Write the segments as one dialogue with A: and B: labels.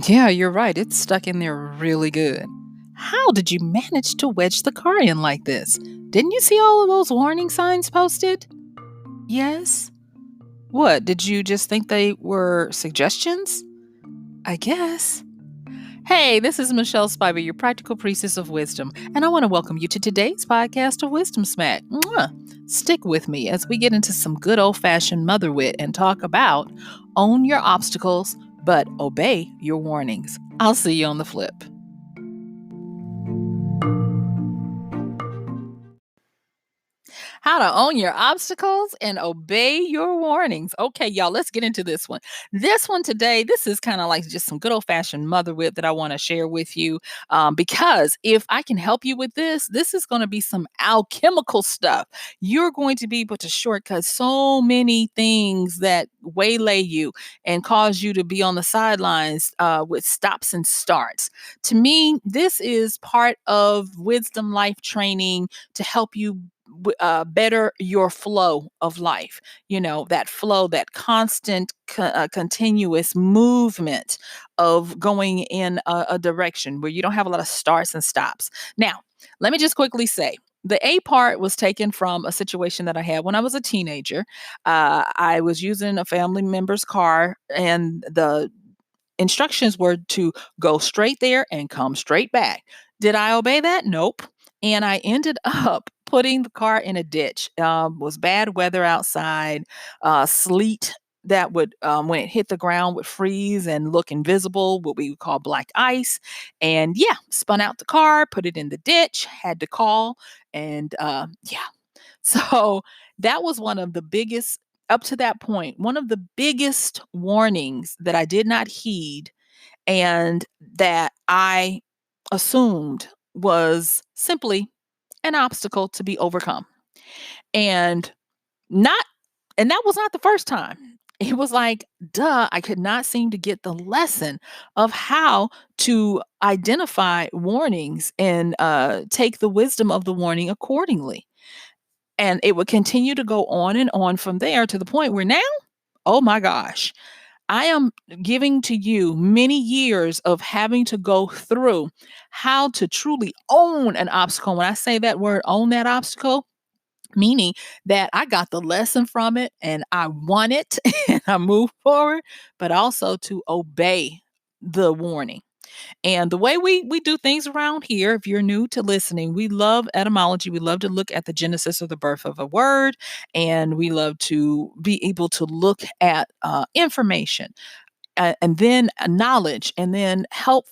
A: Yeah, you're right. It's stuck in there really good. How did you manage to wedge the car in like this? Didn't you see all of those warning signs posted? Yes. What? Did you just think they were suggestions? I guess. Hey, this is MichelleSpiva, your practical priestess of wisdom, and I want to welcome you to today's podcast of Wisdom Smack. Mwah! Stick with me as we get into some good old fashioned mother wit and talk about own your obstacles, but obey your warnings. I'll see you on the flip. How to own your obstacles and obey your warnings. Okay, y'all, let's get into this one. This one today, this is kind of like just some good old fashioned mother wit that I want to share with you. Because if I can help you with this is going to be some alchemical stuff. You're going to be able to shortcut so many things that waylay you and cause you to be on the sidelines with stops and starts. To me, this is part of wisdom life training to help you better your flow of life. You know, that flow, that constant, continuous movement of going in a direction where you don't have a lot of starts and stops. Now, let me just quickly say, the A part was taken from a situation that I had when I was a teenager. I was using a family member's car, and the instructions were to go straight there and come straight back. Did I obey that? Nope. And I ended up putting the car in a ditch. Was bad weather outside, sleet that would, when it hit the ground, would freeze and look invisible, what we would call black ice. And yeah, spun out the car, put it in the ditch, had to call, and yeah. So that was one of the biggest, up to that point, one of the biggest warnings that I did not heed and that I assumed was simply an obstacle to be overcome. And not and that was not the first time. It was like, duh, I could not seem to get the lesson of how to identify warnings and take the wisdom of the warning accordingly. And it would continue to go on and on from there to the point where now, oh my gosh, I am giving to you many years of having to go through how to truly own an obstacle. When I say that word, own that obstacle, meaning that I got the lesson from it and I won it and I moved forward, but also to obey the warning. And the way we do things around here, if you're new to listening, we love etymology. We love to look at the genesis or the birth of a word, and we love to be able to look at information and then knowledge, and then help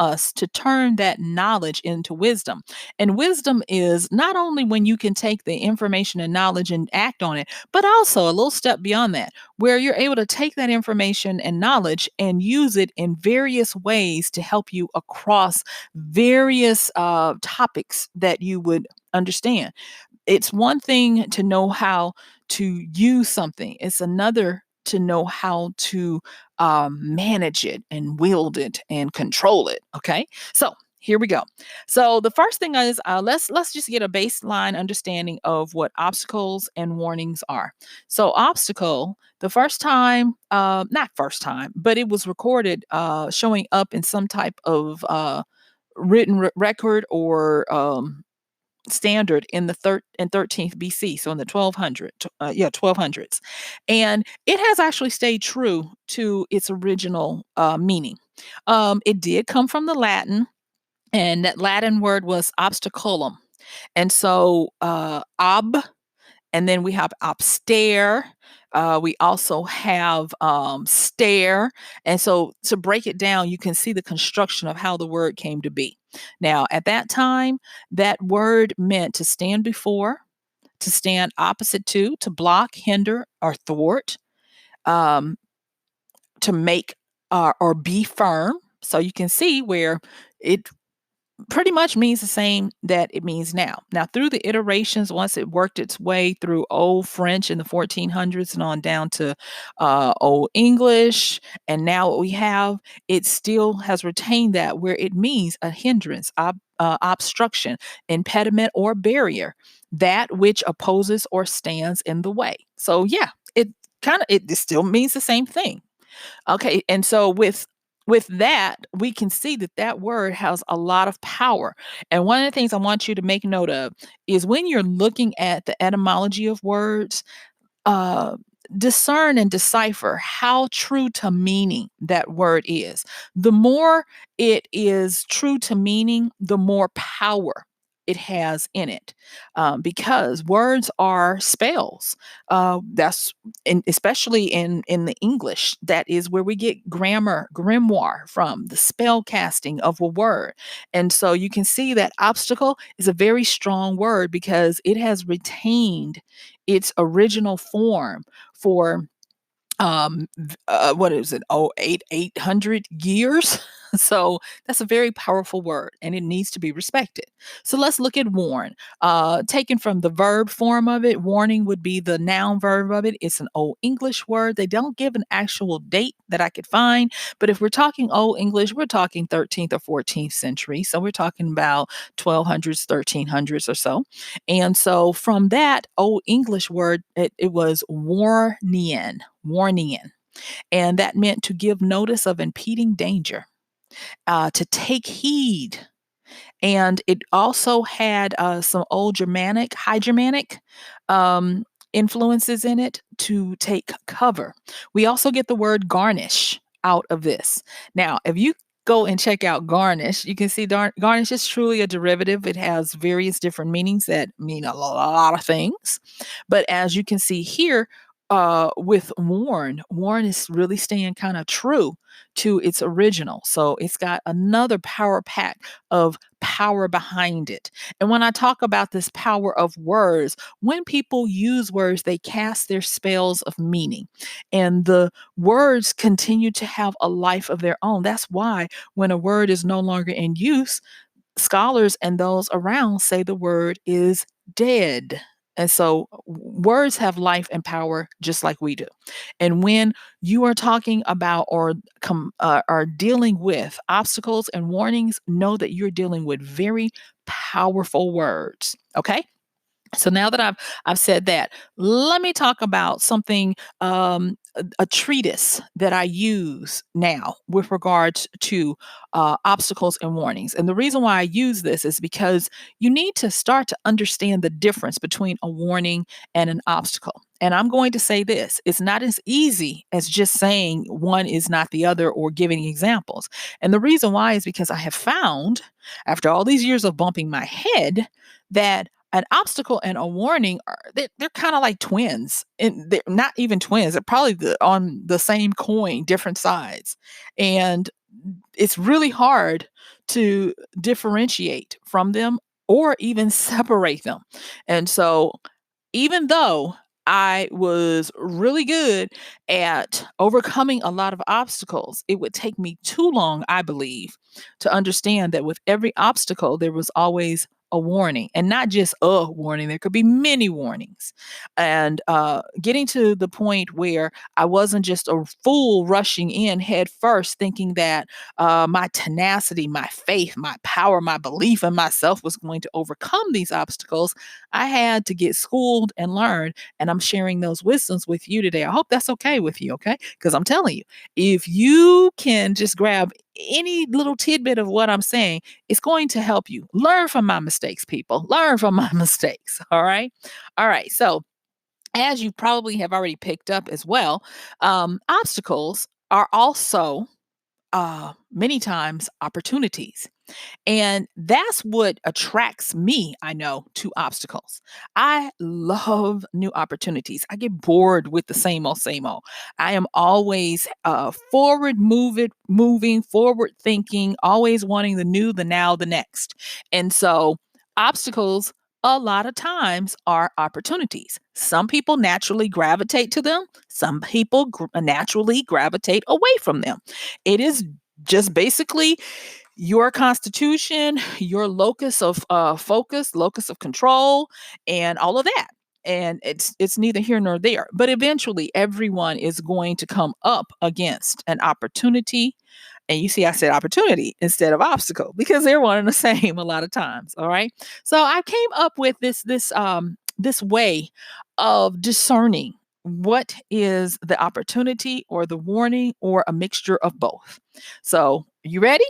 A: us to turn that knowledge into wisdom. And wisdom is not only when you can take the information and knowledge and act on it, but also a little step beyond that, where you're able to take that information and knowledge and use it in various ways to help you across various topics that you would understand. It's one thing to know how to use something, it's another to know how to manage it and wield it and control it. Okay, so here we go. So the first thing is, let's just get a baseline understanding of what obstacles and warnings are. So obstacle, the first time, not first time, but it was recorded showing up in some type of written record or standard in the 13th BC, so in the 1200s, and it has actually stayed true to its original meaning. It did come from the Latin, and that Latin word was obstaculum, and so and then we have upstare. We also have stare. And so to break it down, you can see the construction of how the word came to be. Now, at that time, that word meant to stand before, to stand opposite to block, hinder, or thwart, um, to make or be firm. So you can see where it pretty much means the same that it means now. Now, through the iterations, once it worked its way through Old French in the 1400s and on down to Old English, and now what we have, it still has retained that where it means a hindrance, obstruction, impediment, or barrier, that which opposes or stands in the way. So, yeah, it still means the same thing. Okay, and so with that, we can see that that word has a lot of power. And one of the things I want you to make note of is when you're looking at the etymology of words, uh, discern and decipher how true to meaning that word is. The more it is true to meaning, the more power it has in it, because words are spells. That's especially in the English. That is where we get grammar, grimoire from the spell casting of a word. And so you can see that obstacle is a very strong word because it has retained its original form for what is it? Oh, 800 years. So that's a very powerful word and it needs to be respected. So let's look at warn. Taken from the verb form of it, warning would be the noun verb of it. It's an Old English word. They don't give an actual date that I could find, but if we're talking Old English, we're talking 13th or 14th century. So we're talking about 1200s, 1300s or so. And so from that Old English word, it was warning. And that meant to give notice of impeding danger, to take heed. And it also had some old Germanic, High Germanic um, influences in it to take cover. We also get the word garnish out of this. Now, if you go and check out garnish, you can see garnish is truly a derivative. It has various different meanings that mean a lot of things. But as you can see here, with warn is really staying kind of true to its original. So it's got another power pack of power behind it. And when I talk about this power of words, when people use words, they cast their spells of meaning. And the words continue to have a life of their own. That's why when a word is no longer in use, scholars and those around say the word is dead. And so words have life and power just like we do. And when you are talking about or are dealing with obstacles and warnings, know that you're dealing with very powerful words. Okay. So now that I've said that, let me talk about something, a treatise that I use now with regards to obstacles and warnings. And the reason why I use this is because you need to start to understand the difference between a warning and an obstacle. And I'm going to say this: it's not as easy as just saying one is not the other or giving examples. And the reason why is because I have found, after all these years of bumping my head, that an obstacle and a warning they're kind of like twins, and they're not even twins. They're probably on the same coin, different sides, and it's really hard to differentiate from them or even separate them. And so even though I was really good at overcoming a lot of obstacles, it would take me too long, I believe, to understand that with every obstacle, there was always a warning, and not just a warning. There could be many warnings. And getting to the point where I wasn't just a fool rushing in head first, thinking that my tenacity, my faith, my power, my belief in myself was going to overcome these obstacles. I had to get schooled and learn, and I'm sharing those wisdoms with you today. I hope that's okay with you, okay? Because I'm telling you, if you can just grab any little tidbit of what I'm saying, it's going to help you. Learn from my mistakes, people. Learn from my mistakes. All right. All right. So, as you probably have already picked up as well, obstacles are also many times opportunities. And that's what attracts me, I know, to obstacles. I love new opportunities. I get bored with the same old, same old. I am always moving, forward thinking, always wanting the new, the now, the next. And so obstacles a lot of times are opportunities. Some people naturally gravitate to them. Some people naturally gravitate away from them. It is just basically your constitution, your locus of focus, locus of control, and all of that. And it's neither here nor there. But eventually, everyone is going to come up against an opportunity. And you see, I said opportunity instead of obstacle because they're one and the same a lot of times. All right. So I came up with this way of discerning what is the opportunity or the warning or a mixture of both. So you ready?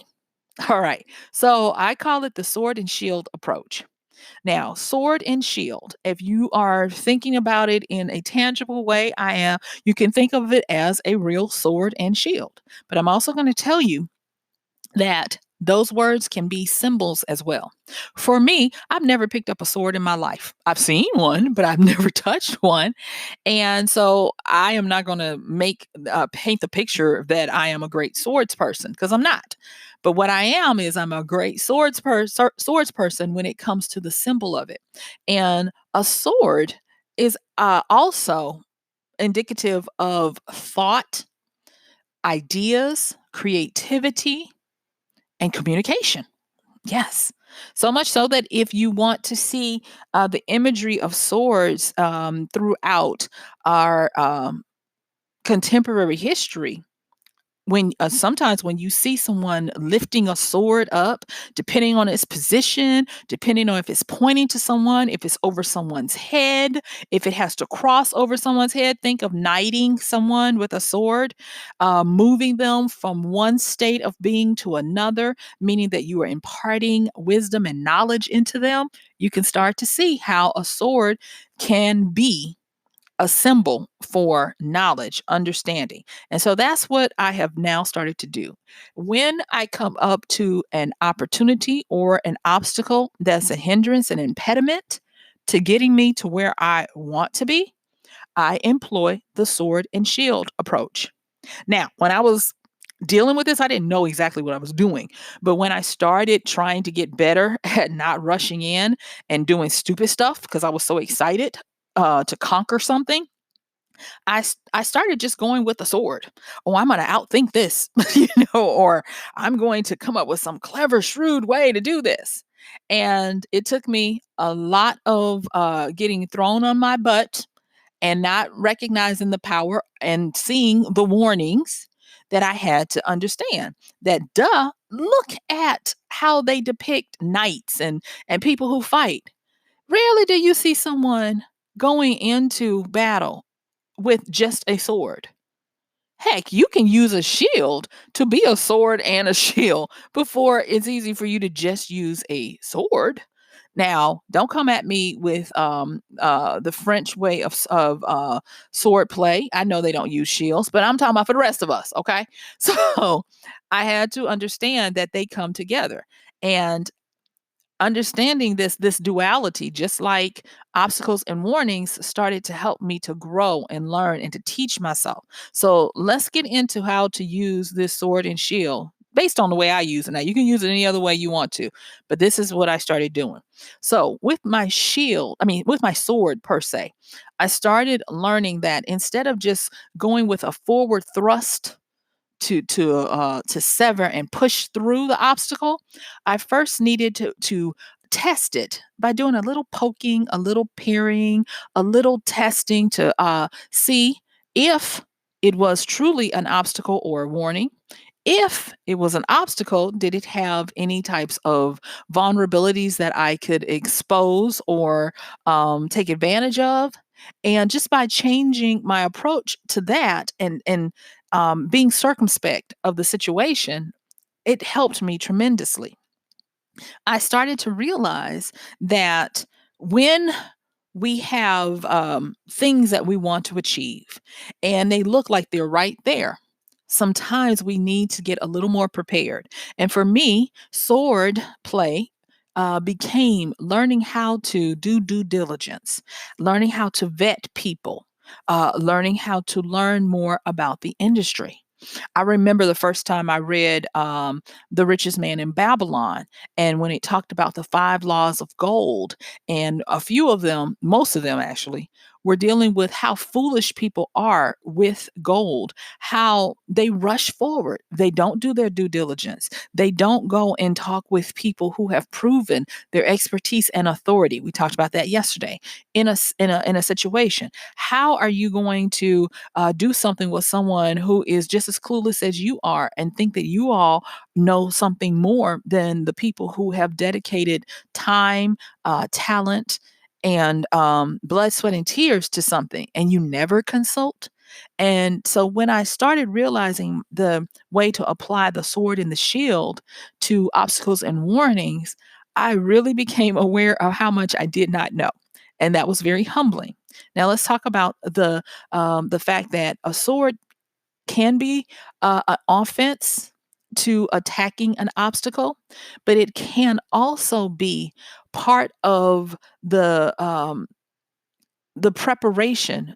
A: All right. So I call it the sword and shield approach. Now, sword and shield, if you are thinking about it in a tangible way, I am, you can think of it as a real sword and shield. But I'm also going to tell you that those words can be symbols as well. For me, I've never picked up a sword in my life. I've seen one, but I've never touched one. And so I am not going to paint the picture that I am a great swords person because I'm not. But what I am is I'm a great swords person when it comes to the symbol of it. And a sword is also indicative of thought, ideas, creativity, and communication. Yes. So much so that if you want to see the imagery of swords throughout our contemporary history, when sometimes when you see someone lifting a sword up, depending on its position, depending on if it's pointing to someone, if it's over someone's head, if it has to cross over someone's head, think of knighting someone with a sword, moving them from one state of being to another, meaning that you are imparting wisdom and knowledge into them. You can start to see how a sword can be a symbol for knowledge, understanding. And so that's what I have now started to do. When I come up to an opportunity or an obstacle that's a hindrance, an impediment to getting me to where I want to be, I employ the sword and shield approach. Now, when I was dealing with this, I didn't know exactly what I was doing. But when I started trying to get better at not rushing in and doing stupid stuff because I was so excited to conquer something, I started just going with the sword. Oh, I'm going to outthink this, or I'm going to come up with some clever, shrewd way to do this. And it took me a lot of getting thrown on my butt and not recognizing the power and seeing the warnings that I had to understand that look at how they depict knights and people who fight. Rarely do you see someone going into battle with just a sword. Heck, you can use a shield to be a sword and a shield before it's easy for you to just use a sword. Now, don't come at me with the French way of sword play. I know they don't use shields, but I'm talking about for the rest of us. Okay, so I had to understand that they come together, and understanding this duality, just like obstacles and warnings, started to help me to grow and learn and to teach myself. So let's get into how to use this sword and shield based on the way I use it. Now you can use it any other way you want to, but this is what I started doing. So with my shield, I mean with my sword per se, I started learning that instead of just going with a forward thrust to sever and push through the obstacle, I first needed to test it by doing a little poking, a little peering, a little testing to see if it was truly an obstacle or a warning. If it was an obstacle, did it have any types of vulnerabilities that I could expose or take advantage of? And just by changing my approach to that and being circumspect of the situation, it helped me tremendously. I started to realize that when we have things that we want to achieve and they look like they're right there, sometimes we need to get a little more prepared. And for me, sword play became learning how to do due diligence, learning how to vet people, learning how to learn more about the industry. I remember the first time I read The Richest Man in Babylon, and when it talked about the five laws of gold, and a few of them, most of them actually, We're dealing with how foolish people are with gold, how they rush forward. They don't do their due diligence. They don't go and talk with people who have proven their expertise and authority. We talked about that yesterday in a situation. How are you going to do something with someone who is just as clueless as you are and think that you all know something more than the people who have dedicated time, talent, and blood, sweat, and tears to something, and you never consult? And so when I started realizing the way to apply the sword and the shield to obstacles and warnings, I really became aware of how much I did not know. And that was very humbling. Now let's talk about the fact that a sword can be an offense to attacking an obstacle, but it can also be part of the preparation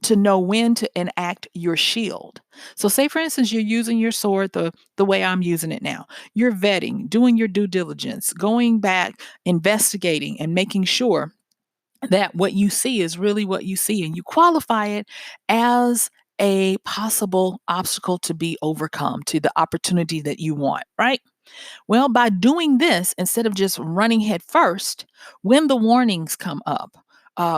A: to know when to enact your shield. So say for instance you're using your sword the way I'm using it now. You're vetting, doing your due diligence, going back, investigating and making sure that what you see is really what you see and you qualify it as a possible obstacle to be overcome, to the opportunity that you want, right? Well, by doing this, instead of just running head first, when the warnings come up,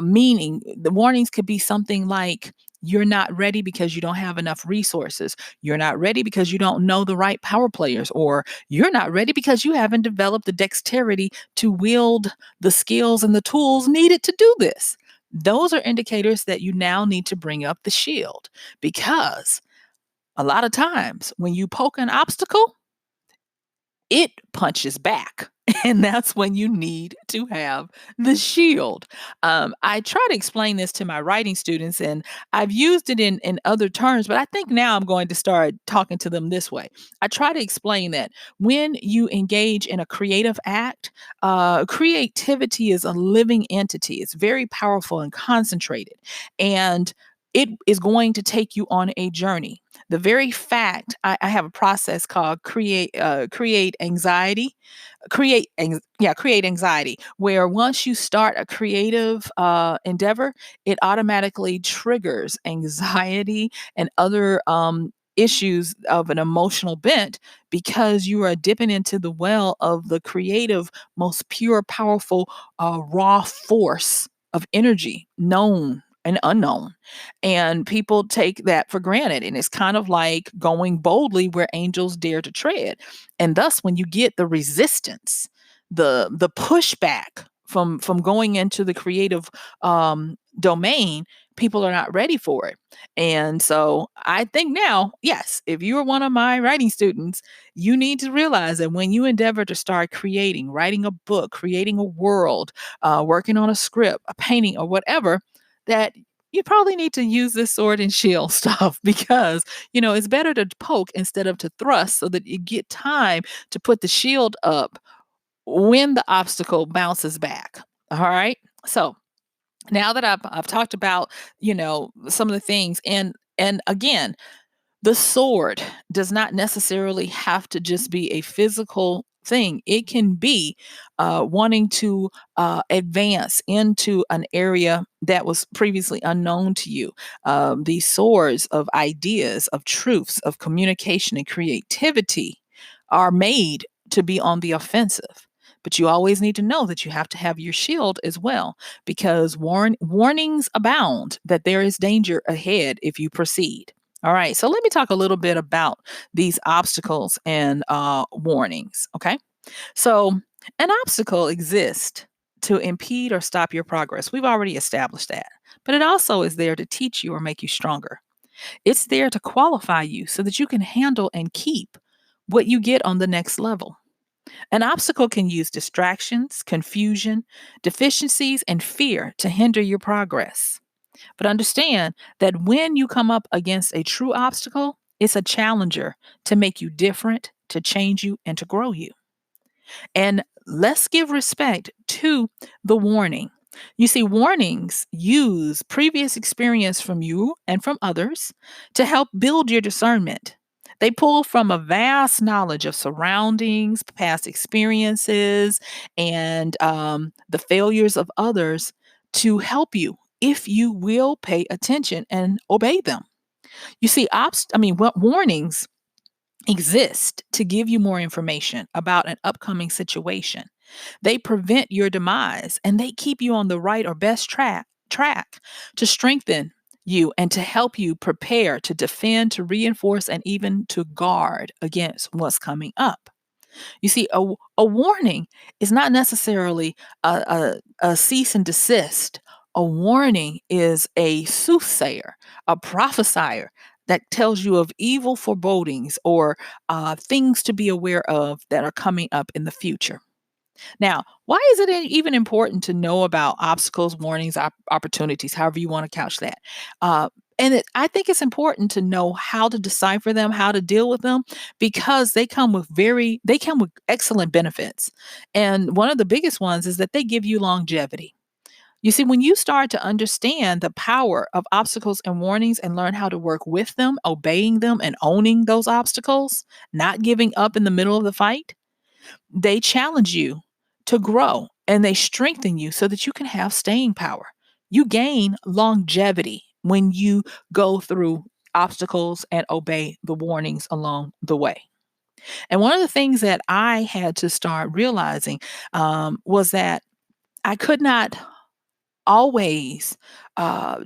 A: meaning the warnings could be something like, you're not ready because you don't have enough resources. You're not ready because you don't know the right power players, or you're not ready because you haven't developed the dexterity to wield the skills and the tools needed to do this. Those are indicators that you now need to bring up the shield, because a lot of times when you poke an obstacle, it punches back. And that's when you need to have the shield. I try to explain this to my writing students, and I've used it in other terms, but I think now I'm going to start talking to them this way. I try to explain that when you engage in a creative act, creativity is a living entity. It's very powerful and concentrated, and it is going to take you on a journey. The very fact I have a process called create anxiety, create anxiety, where once you start a creative endeavor, it automatically triggers anxiety and other issues of an emotional bent, because you are dipping into the well of the creative, most pure, powerful, raw force of energy, known and unknown. And people take that for granted. And it's kind of like going boldly where angels dare to tread. And thus, when you get the resistance, the pushback from going into the creative domain, people are not ready for it. And so I think now, yes, if you're one of my writing students, you need to realize that when you endeavor to start creating, writing a book, creating a world, working on a script, a painting, or whatever, that you probably need to use this sword and shield stuff, because it's better to poke instead of to thrust, so that you get time to put the shield up when the obstacle bounces back. All right. So now that I've talked about some of the things, and again, the sword does not necessarily have to just be a physical thing. It can be wanting to advance into an area that was previously unknown to you. These swords of ideas, of truths, of communication and creativity are made to be on the offensive. But you always need to know that you have to have your shield as well, because warnings abound that there is danger ahead if you proceed. All right, so let me talk a little bit about these obstacles and warnings. Okay, so an obstacle exists to impede or stop your progress. We've already established that, but it also is there to teach you or make you stronger. It's there to qualify you so that you can handle and keep what you get on the next level. An obstacle can use distractions, confusion, deficiencies, and fear to hinder your progress. But understand that when you come up against a true obstacle, it's a challenger to make you different, to change you, and to grow you. And let's give respect to the warning. You see, warnings use previous experience from you and from others to help build your discernment. They pull from a vast knowledge of surroundings, past experiences, and the failures of others to help you if you will pay attention and obey them. You see, warnings exist to give you more information about an upcoming situation. They prevent your demise and they keep you on the right or best track to strengthen you and to help you prepare to defend, to reinforce, and even to guard against what's coming up. You see, a warning is not necessarily a cease and desist. A warning is a soothsayer, a prophesier that tells you of evil forebodings or things to be aware of that are coming up in the future. Now, why is it even important to know about obstacles, warnings, opportunities, however you want to couch that? I think it's important to know how to decipher them, how to deal with them, because they come with excellent benefits. And one of the biggest ones is that they give you longevity. You see, when you start to understand the power of obstacles and warnings and learn how to work with them, obeying them, and owning those obstacles, not giving up in the middle of the fight, they challenge you to grow and they strengthen you so that you can have staying power. You gain longevity when you go through obstacles and obey the warnings along the way. And one of the things that I had to start realizing was that I could not always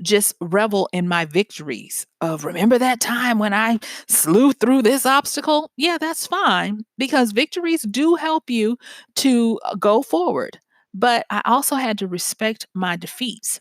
A: just revel in my victories of remember that time when I slew through this obstacle? Yeah, that's fine because victories do help you to go forward. But I also had to respect my defeats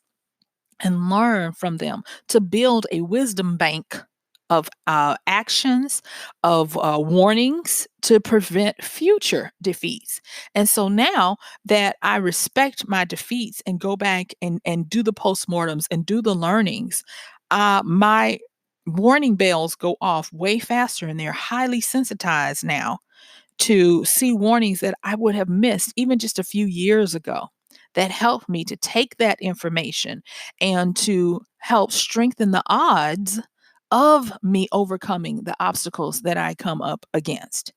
A: and learn from them to build a wisdom bank of actions, of warnings to prevent future defeats. And so now that I respect my defeats and go back and do the postmortems and do the learnings, my warning bells go off way faster and they're highly sensitized now to see warnings that I would have missed even just a few years ago that helped me to take that information and to help strengthen the odds of me overcoming the obstacles that I come up against.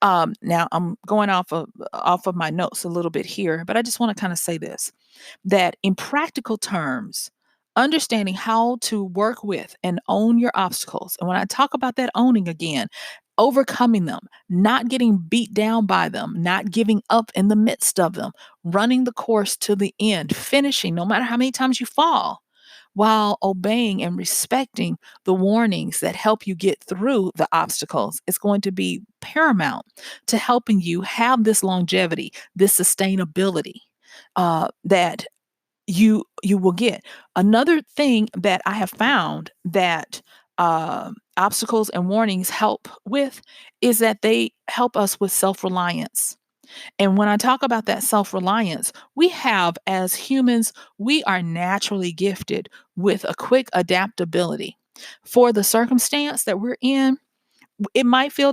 A: Now I'm going off of my notes a little bit here, but I just want to kind of say this that in practical terms, understanding how to work with and own your obstacles. And when I talk about that owning again, overcoming them, not getting beat down by them, not giving up in the midst of them, running the course to the end, finishing no matter how many times you fall, while obeying and respecting the warnings that help you get through the obstacles is going to be paramount to helping you have this longevity, this sustainability that you will get. Another thing that I have found that obstacles and warnings help with is that they help us with self-reliance. And when I talk about that self-reliance, we have as humans, we are naturally gifted with a quick adaptability. For the circumstance that we're in, we might feel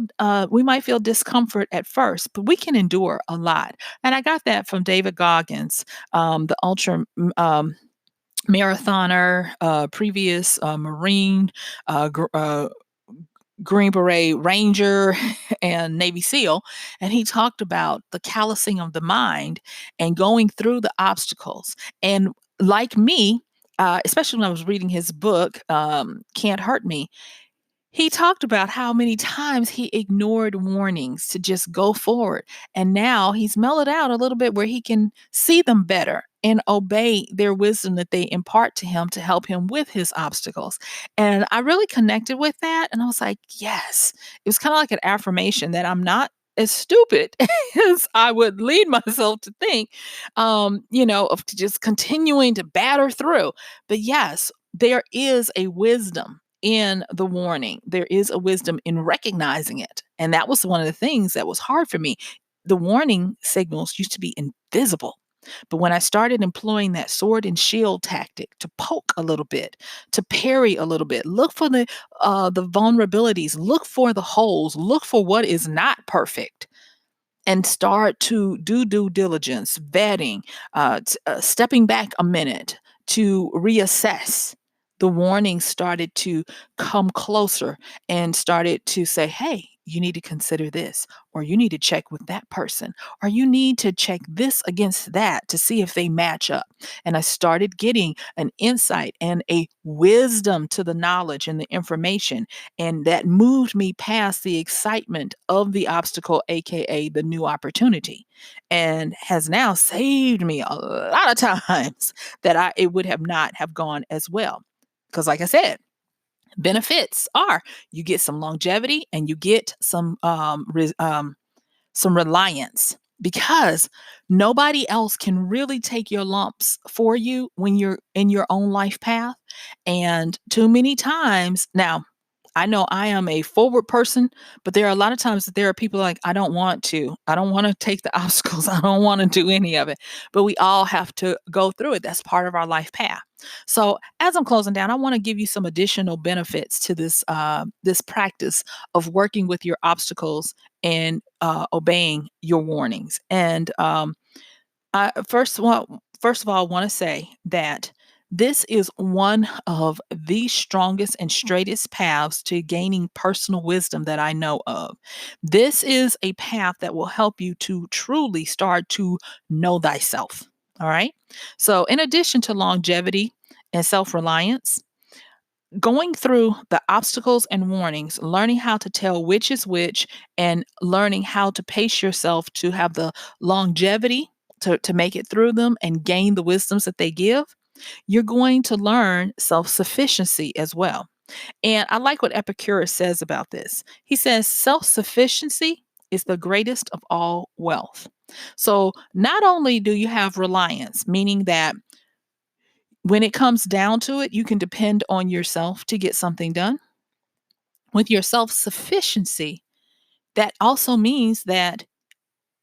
A: discomfort at first, but we can endure a lot. And I got that from David Goggins, the ultra marathoner, previous Marine, Green Beret Ranger and Navy SEAL, and he talked about the callousing of the mind and going through the obstacles. And like me, especially when I was reading his book, Can't Hurt Me, he talked about how many times he ignored warnings to just go forward. And now he's mellowed out a little bit where he can see them better and obey their wisdom that they impart to him to help him with his obstacles. And I really connected with that. And I was like, yes, it was kind of like an affirmation that I'm not as stupid as I would lead myself to think, of just continuing to batter through. But yes, there is a wisdom in the warning. There is a wisdom in recognizing it. And that was one of the things that was hard for me. The warning signals used to be invisible. But when I started employing that sword and shield tactic to poke a little bit, to parry a little bit, look for the vulnerabilities, look for the holes, look for what is not perfect, and start to do due diligence, vetting, stepping back a minute to reassess. The warnings started to come closer and started to say, hey, you need to consider this, or you need to check with that person, or you need to check this against that to see if they match up. And I started getting an insight and a wisdom to the knowledge and the information. And that moved me past the excitement of the obstacle, AKA the new opportunity, and has now saved me a lot of times that it would have not have gone as well. Because, like I said, benefits are you get some longevity and you get some reliance, because nobody else can really take your lumps for you when you're in your own life path. And too many times now, I know I am a forward person, but there are a lot of times that there are people like, I don't want to. I don't want to take the obstacles. I don't want to do any of it. But we all have to go through it. That's part of our life path. So as I'm closing down, I want to give you some additional benefits to this practice of working with your obstacles and obeying your warnings. And I first of all, I want to say that this is one of the strongest and straightest paths to gaining personal wisdom that I know of. This is a path that will help you to truly start to know thyself. All right. So, in addition to longevity and self reliance, going through the obstacles and warnings, learning how to tell which is which, and learning how to pace yourself to have the longevity to make it through them and gain the wisdoms that they give, you're going to learn self sufficiency as well. And I like what Epicurus says about this. He says, self sufficiency is the greatest of all wealth. So not only do you have reliance, meaning that when it comes down to it, you can depend on yourself to get something done. With your self sufficiency, that also means that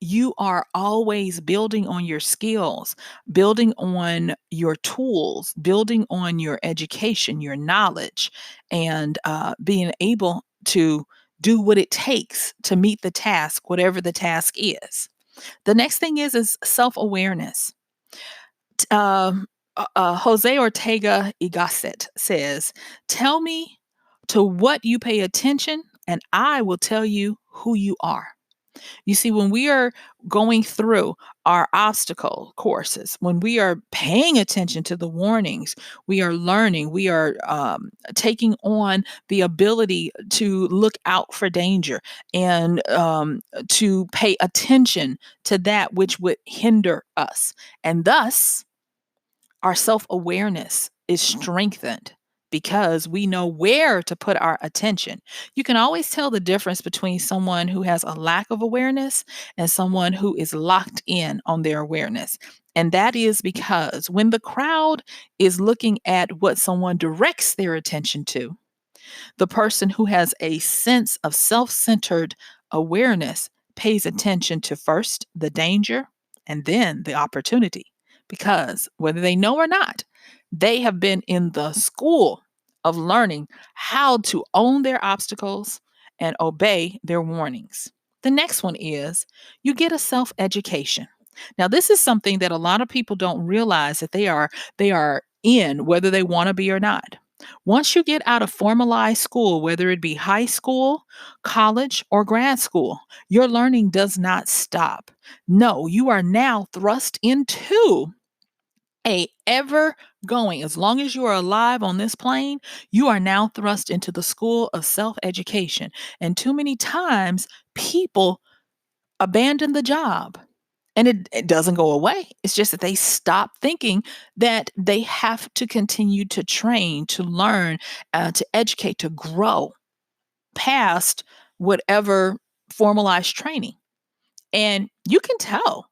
A: you are always building on your skills, building on your tools, building on your education, your knowledge, and being able to do what it takes to meet the task, whatever the task is. The next thing is self awareness. Jose Ortega y Gasset says, tell me to what you pay attention, and I will tell you who you are. You see, when we are going through our obstacle courses, when we are paying attention to the warnings, we are learning, we are taking on the ability to look out for danger and to pay attention to that which would hinder us. And thus, our self awareness is strengthened because we know where to put our attention. You can always tell the difference between someone who has a lack of awareness and someone who is locked in on their awareness. And that is because when the crowd is looking at what someone directs their attention to, the person who has a sense of self centered awareness pays attention to first the danger and then the opportunity. Because whether they know or not, they have been in the school of learning how to own their obstacles and obey their warnings. The next one is you get a self education. Now, this is something that a lot of people don't realize that they are in, whether they want to be or not. Once you get out of formalized school, whether it be high school, college, or grad school, your learning does not stop. No, you are now thrust into a ever going, as long as you are alive on this plane, you are now thrust into the school of self education. And too many times people abandon the job, and it doesn't go away. It's just that they stop thinking that they have to continue to train, to learn, to educate, to grow past whatever formalized training. And you can tell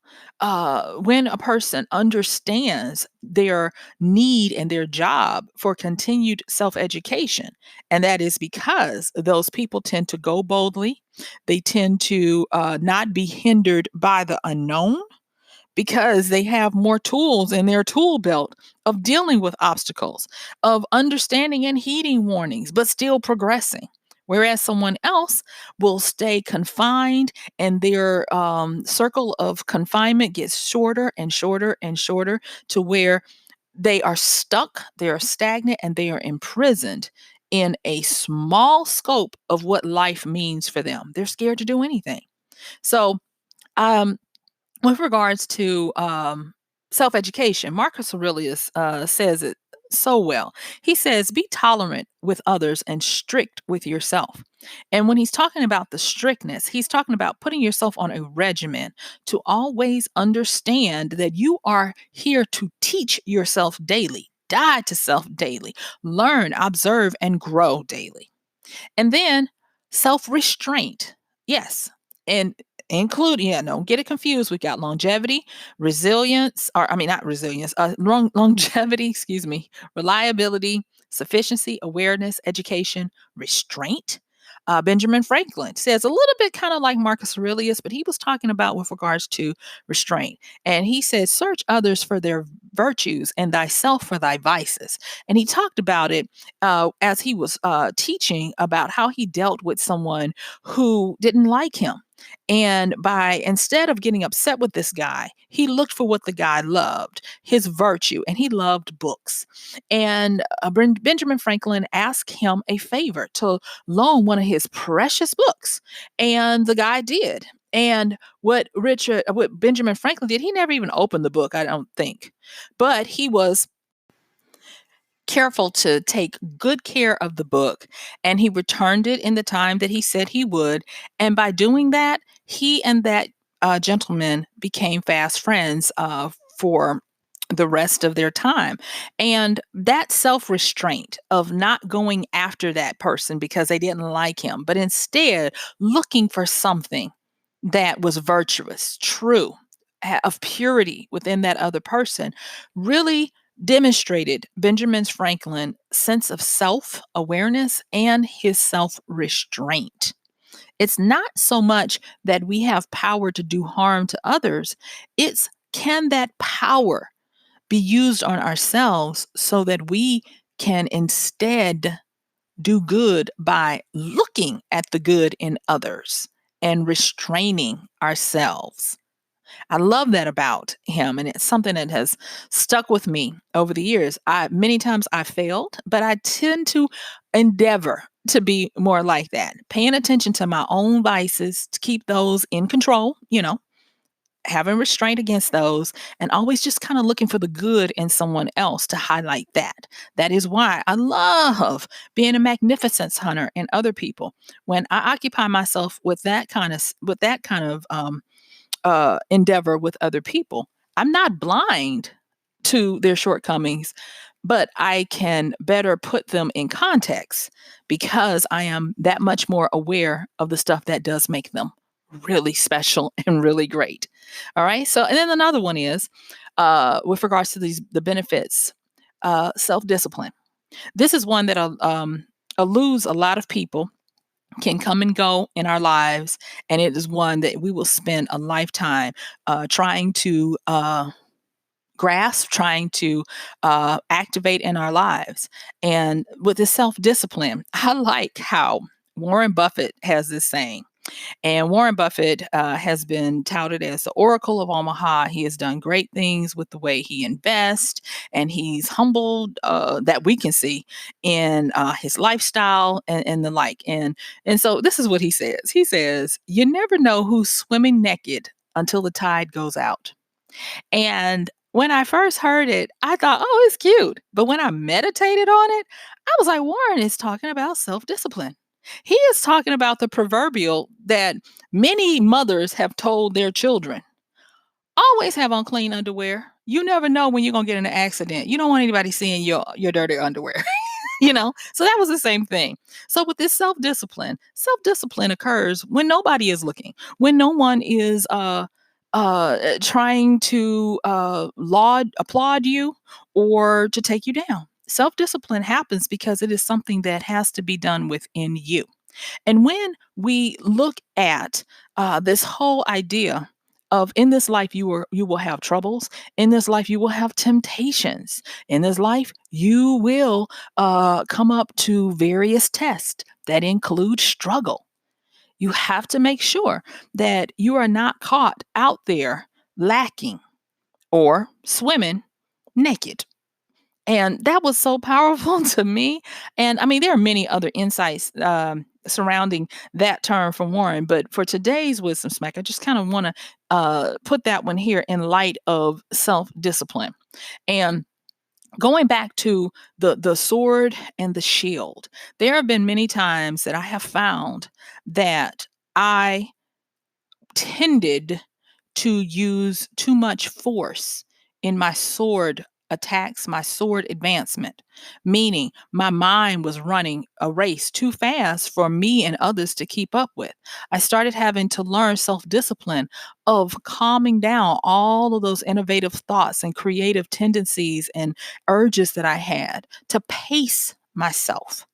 A: when a person understands their need and their job for continued self education. And that is because those people tend to go boldly, they tend to not be hindered by the unknown because they have more tools in their tool belt of dealing with obstacles, of understanding and heeding warnings, but still progressing. Whereas someone else will stay confined and their circle of confinement gets shorter and shorter and shorter to where they are stuck, they are stagnant, and they are imprisoned in a small scope of what life means for them. They're scared to do anything. So, um, with regards to self education, Marcus Aurelius says it so well. He says, be tolerant with others and strict with yourself. And when he's talking about the strictness, he's talking about putting yourself on a regimen to always understand that you are here to teach yourself daily, die to self daily, learn, observe, and grow daily. And then self-restraint. Yes. And include, yeah, don't get it confused. We got longevity, resilience, or I mean, not resilience, longevity, excuse me, reliability, sufficiency, awareness, education, restraint. Benjamin Franklin says a little bit kind of like Marcus Aurelius, but he was talking about with regards to restraint. And he says, search others for their virtues and thyself for thy vices. And he talked about it as he was teaching about how he dealt with someone who didn't like him. And by instead of getting upset with this guy, he looked for what the guy loved, his virtue, and he loved books. And Benjamin Franklin asked him a favor to loan one of his precious books. And the guy did. And what Benjamin Franklin did, he never even opened the book, I don't think. But he was careful to take good care of the book, and he returned it in the time that he said he would. And by doing that, he and that gentleman became fast friends for the rest of their time. And that self restraint of not going after that person because they didn't like him, but instead looking for something that was virtuous, true, of purity within that other person, really demonstrated Benjamin Franklin's sense of self awareness and his self restraint. It's not so much that we have power to do harm to others, it's can that power be used on ourselves so that we can instead do good by looking at the good in others and restraining ourselves. I love that about him, and it's something that has stuck with me over the years. I many times I failed, but I tend to endeavor to be more like that, paying attention to my own vices to keep those in control, having restraint against those, and always just kind of looking for the good in someone else to highlight that. That is why I love being a magnificence hunter in other people. When I occupy myself with that kind of endeavor with other people, I'm not blind to their shortcomings, but I can better put them in context because I am that much more aware of the stuff that does make them really special and really great. All right. So, and then another one is with regards to the benefits, self discipline. This is one that eludes a lot of people, can come and go in our lives, and it is one that we will spend a lifetime trying to grasp, trying to activate in our lives. And with this self discipline, I like how Warren Buffett has this saying. And Warren Buffett has been touted as the Oracle of Omaha. He has done great things with the way he invests, and he's humbled that we can see in his lifestyle and the like. And so this is what he says. He says, "You never know who's swimming naked until the tide goes out." And when I first heard it, I thought, oh, it's cute. But when I meditated on it, I was like, Warren is talking about self discipline. He is talking about the proverbial that many mothers have told their children, always have on clean underwear. You never know when you're going to get in an accident. You don't want anybody seeing your dirty underwear. So that was the same thing. So with this self-discipline occurs when nobody is looking, when no one is trying to applaud you or to take you down. Self-discipline happens because it is something that has to be done within you. And when we look at this whole idea of in this life you will have troubles, in this life you will have temptations, in this life you will come up to various tests that include struggle. You have to make sure that you are not caught out there lacking or swimming naked. And that was so powerful to me. And I mean, there are many other insights surrounding that term from Warren, but for today's wisdom smack, I just kind of want to put that one here in light of self discipline. And going back to the sword and the shield, there have been many times that I have found that I tended to use too much force in my sword attacks, my sword advancement, meaning my mind was running a race too fast for me and others to keep up with. I started having to learn self discipline of calming down all of those innovative thoughts and creative tendencies and urges that I had to pace myself.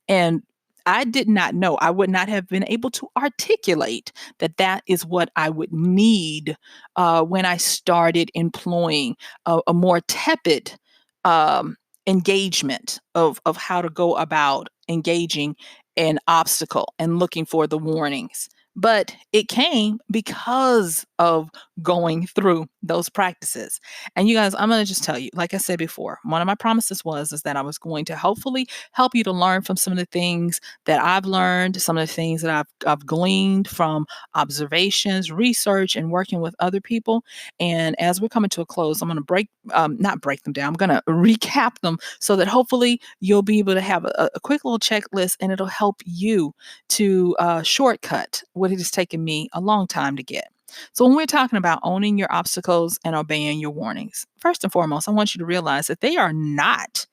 A: And I did not know, I would not have been able to articulate that that is what I would need when I started employing a more tepid um, engagement of how to go about engaging an obstacle and looking for the warnings. But it came because of going through those practices. And you guys, I'm going to just tell you, like I said before, one of my promises was is that I was going to hopefully help you to learn from some of the things that I've learned, some of the things that I've gleaned from observations, research, and working with other people. And as we're coming to a close, I'm going to not break them down. I'm going to recap them so that hopefully you'll be able to have a quick little checklist, and it'll help you to shortcut what it has taken me a long time to get. So, when we're talking about owning your obstacles and obeying your warnings, first and foremost, I want you to realize that they are not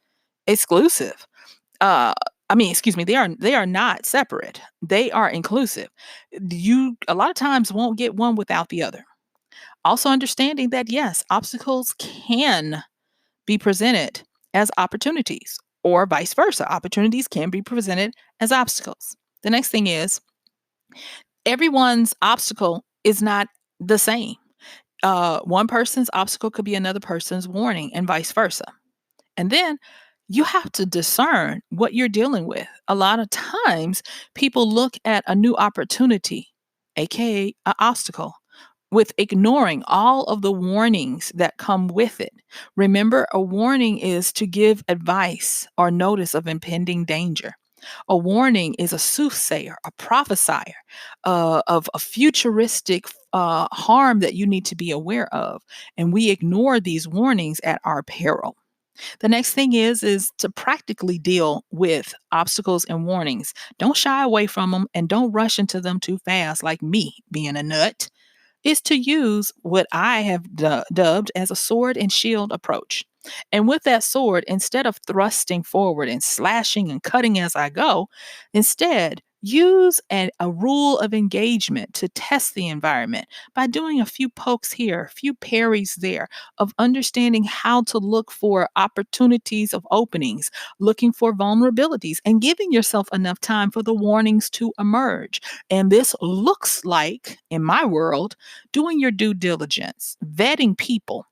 A: exclusive. Uh, I mean, excuse me, they are not separate. They are inclusive. You a lot of times won't get one without the other. Also understanding that yes, obstacles can be presented as opportunities or vice versa. Opportunities can be presented as obstacles. The next thing is everyone's obstacle is not the same. One person's obstacle could be another person's warning and vice versa. And then you have to discern what you're dealing with. A lot of times, people look at a new opportunity, aka an obstacle, with ignoring all of the warnings that come with it. Remember, a warning is to give advice or notice of impending danger. A warning is a soothsayer, a prophesier of a futuristic harm that you need to be aware of. And we ignore these warnings at our peril. The next thing is to practically deal with obstacles and warnings. Don't shy away from them and don't rush into them too fast like me being a nut. Is to use what I have dubbed as a sword and shield approach. And with that sword, instead of thrusting forward and slashing and cutting as I go, instead use a rule of engagement to test the environment by doing a few pokes here, a few parries there, of understanding how to look for opportunities of openings, looking for vulnerabilities, and giving yourself enough time for the warnings to emerge. And this looks like, in my world, doing your due diligence, vetting people,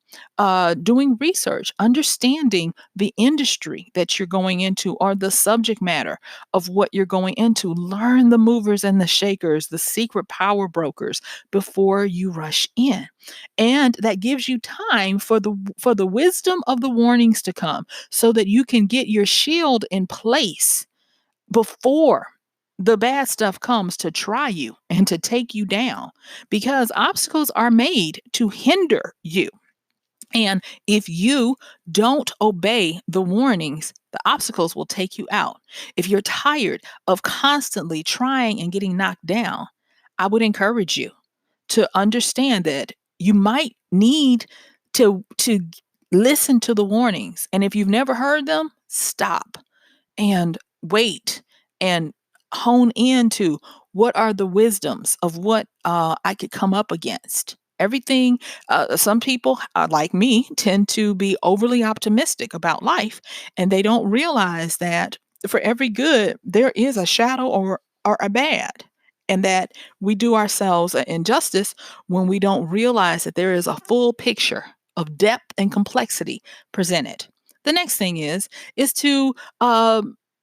A: doing research, understanding the industry that you're going into or the subject matter of what you're going into. Learn the movers and the shakers, the secret power brokers before you rush in. And that gives you time for the wisdom of the warnings to come so that you can get your shield in place before the bad stuff comes to try you and to take you down, because obstacles are made to hinder you. And if you don't obey the warnings, the obstacles will take you out. If you're tired of constantly trying and getting knocked down, I would encourage you to understand that you might need to listen to the warnings. And if you've never heard them, stop and wait and hone into what are the wisdoms of what I could come up against. Everything, some people like me tend to be overly optimistic about life, and they don't realize that for every good, there is a shadow or a bad. And that we do ourselves an injustice when we don't realize that there is a full picture of depth and complexity presented. The next thing is to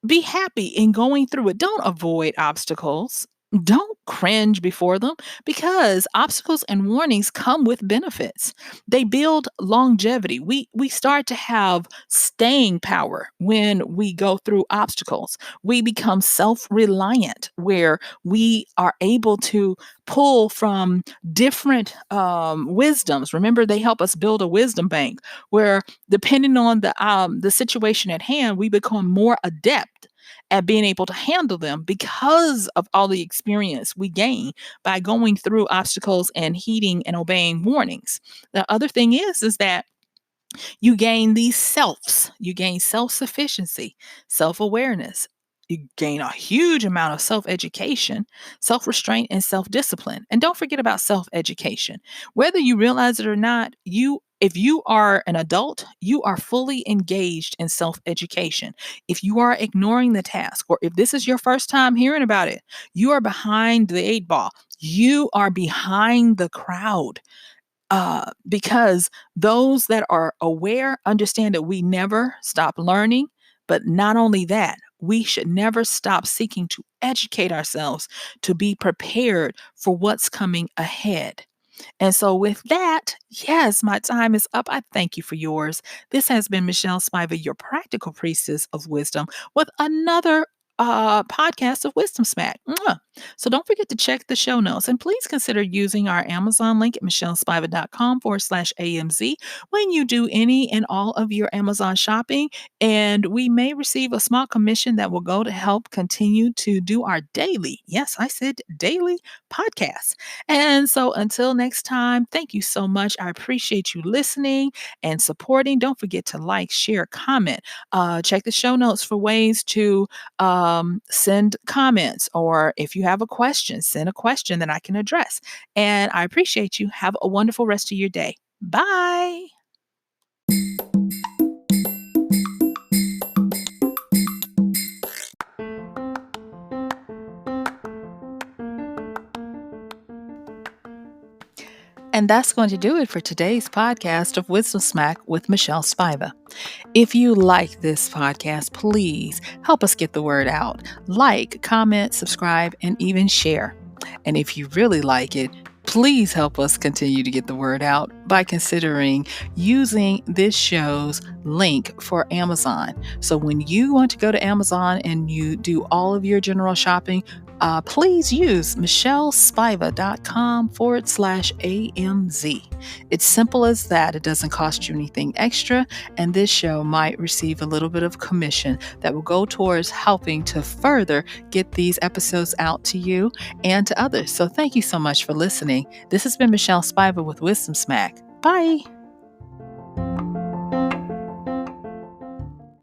A: be happy in going through it. Don't avoid obstacles. Don't cringe before them because obstacles and warnings come with benefits. They build longevity. We start to have staying power when we go through obstacles. We become self-reliant where we are able to pull from different wisdoms. Remember, they help us build a wisdom bank where depending on the situation at hand, we become more adept at being able to handle them because of all the experience we gain by going through obstacles and heeding and obeying warnings. The other thing is that you gain these selves. You gain self-sufficiency, self-awareness. You gain a huge amount of self-education, self-restraint, and self-discipline. And don't forget about self-education. Whether you realize it or not, if you are an adult, you are fully engaged in self-education. If you are ignoring the task, or if this is your first time hearing about it, you are behind the eight ball. You are behind the crowd because those that are aware understand that we never stop learning. But not only that, we should never stop seeking to educate ourselves to be prepared for what's coming ahead. And so, with that, yes, my time is up. I thank you for yours. This has been MichelleSpiva, your practical priestess of wisdom, with another podcast of Wisdom Smack. Mwah. So, don't forget to check the show notes and please consider using our Amazon link at michellespiva.com/AMZ when you do any and all of your Amazon shopping. And we may receive a small commission that will go to help continue to do our daily, yes, I said daily podcast. And so until next time, thank you so much. I appreciate you listening and supporting. Don't forget to like, share, comment. Check the show notes for ways to send comments, or if you have a question, send a question that I can address. And I appreciate you. Have a wonderful rest of your day. Bye. And that's going to do it for today's podcast of Wisdom Smack with Michelle Spiva. If you like this podcast, please help us get the word out. Like, comment, subscribe, and even share. And if you really like it, please help us continue to get the word out by considering using this show's link for Amazon. So when you want to go to Amazon and you do all of your general shopping, please use MichelleSpiva.com/AMZ. It's simple as that. It doesn't cost you anything extra, and this show might receive a little bit of commission that will go towards helping to further get these episodes out to you and to others. So thank you so much for listening. This has been Michelle Spiva with Wisdom Smack. Bye.